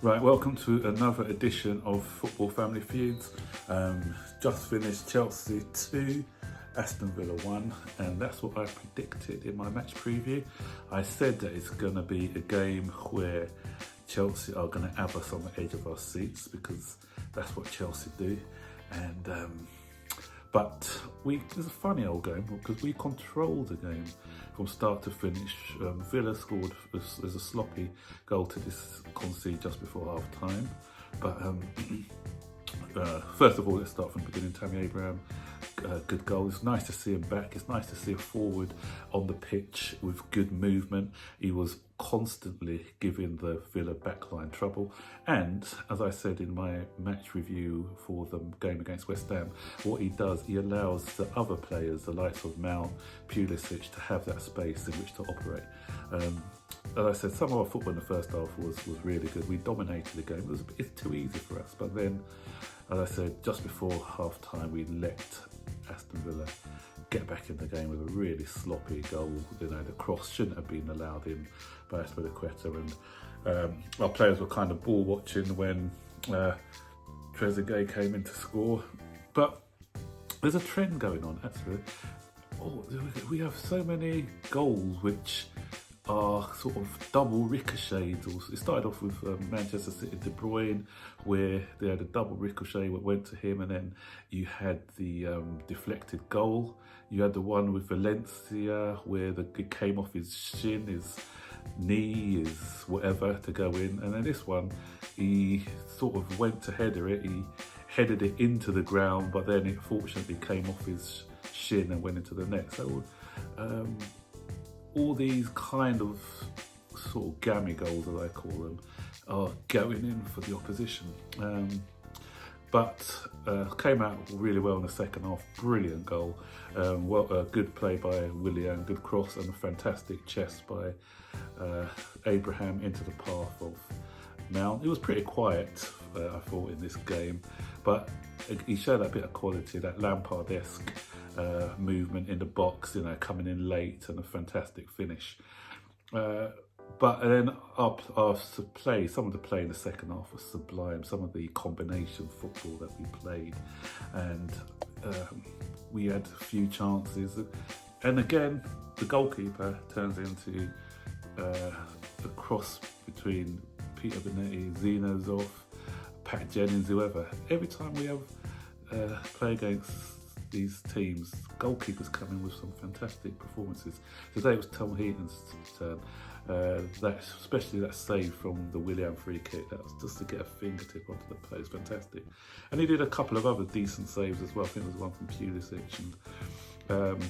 Right, welcome to another edition of Football Family Feuds. Just finished Chelsea 2, Aston Villa 1, and that's what I predicted in my match preview. I said that it's going to be a game where Chelsea are going to have us on the edge of our seats because that's what Chelsea do. But it was a funny old game because we controlled the game from start to finish. Villa scored as a sloppy goal to concede just before half time. But first of all, let's start from the beginning. Tammy Abraham, good goal. It's nice to see him back. It's nice to see a forward on the pitch with good movement. He was constantly giving the Villa backline trouble. And as I said in my match review for the game against West Ham, what he does, he allows the other players, the likes of Mount, Pulisic, to have that space in which to operate. As I said, some of our football in the first half was really good. We dominated the game. It's too easy for us. But then, as I said, just before half time, we let Aston Villa get back in the game with a really sloppy goal. You know, the cross shouldn't have been allowed in by Aspilicueta, and our players were kind of ball watching when Trezeguet came in to score. But there's a trend going on, actually. We have so many goals which are sort of double ricochets. It started off with Manchester City De Bruyne, where they had a double ricochet that went to him, and then you had the deflected goal. You had the one with Valencia where it came off his shin, his knee, his whatever to go in, and then this one, he sort of went to header it. He headed it into the ground, but then it fortunately came off his shin and went into the net. So all these kind of sort of gammy goals, as I call them, are going in for the opposition. But came out really well in the second half. Brilliant goal. Good play by Willian, good cross, and a fantastic chest by Abraham into the path of Mount. It was pretty quiet, I thought, in this game, but he showed that bit of quality, that Lampard-esque movement in the box, you know, coming in late, and a fantastic finish. But then our play, some of the play in the second half was sublime. Some of the combination football that we played, and we had a few chances. And again, the goalkeeper turns into a cross between Peter Benetti, Zinozov, Pat Jennings, whoever. Every time we have play against these teams, goalkeepers come in with some fantastic performances. Today it was Tom Heaton's turn. Especially that save from the Willian free kick, that was just to get a fingertip onto the post, fantastic. And he did a couple of other decent saves as well. I think there was one from Pulisic, and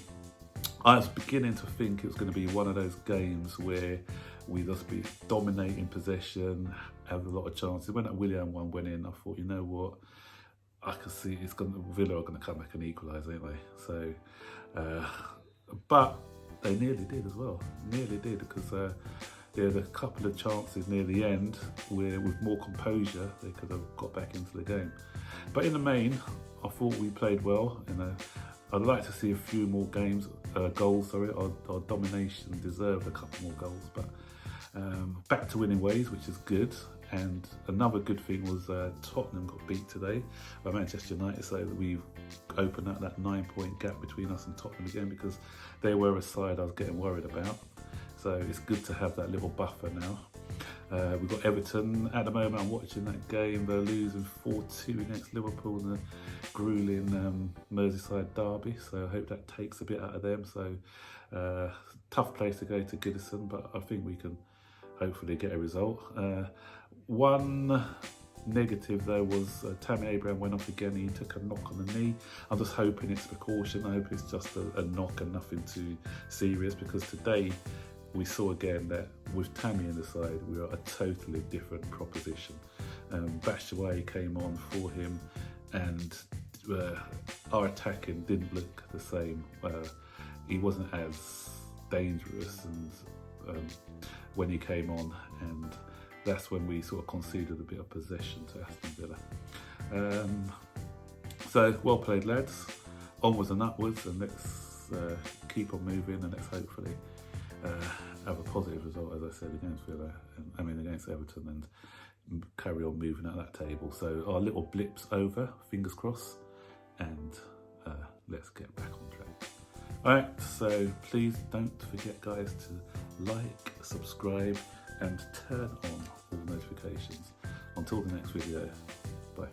I was beginning to think it was going to be one of those games where we just be dominating possession, have a lot of chances. When that Willian one went in, I thought, you know what, I can see Villa are going to come back and equalise, ain't they? So, but they nearly did as well. Nearly did, because there had a couple of chances near the end where, with more composure, they could have got back into the game. But in the main, I thought we played well. I'd like to see a few more goals. Sorry, our domination deserved a couple more goals. But back to winning ways, which is good. And another good thing was Tottenham got beat today by Manchester United, so that we've opened up that 9-point gap between us and Tottenham again, because they were a side I was getting worried about. So it's good to have that little buffer now. We've got Everton. At the moment, I'm watching that game. They're losing 4-2 against Liverpool in a gruelling Merseyside derby. So I hope that takes a bit out of them. So tough place to go to Goodison, but I think we can hopefully get a result. One negative though was Tammy Abraham went off again. He took a knock on the knee. I'm just hoping it's precaution. I hope it's just a knock and nothing too serious, because today we saw again that with Tammy in the side, we are a totally different proposition. Batshuayi came on for him, and our attacking didn't look the same. He wasn't as dangerous and when he came on, and that's when we sort of conceded a bit of possession to Aston Villa. So well played, lads. Onwards and upwards, and let's keep on moving, and let's hopefully have a positive result, as I said, against Villa, against Everton, and carry on moving at that table. So our little blip's over, fingers crossed, and let's get back on track. Alright, so please don't forget guys to like, subscribe and turn on all notifications. Until the next video, bye.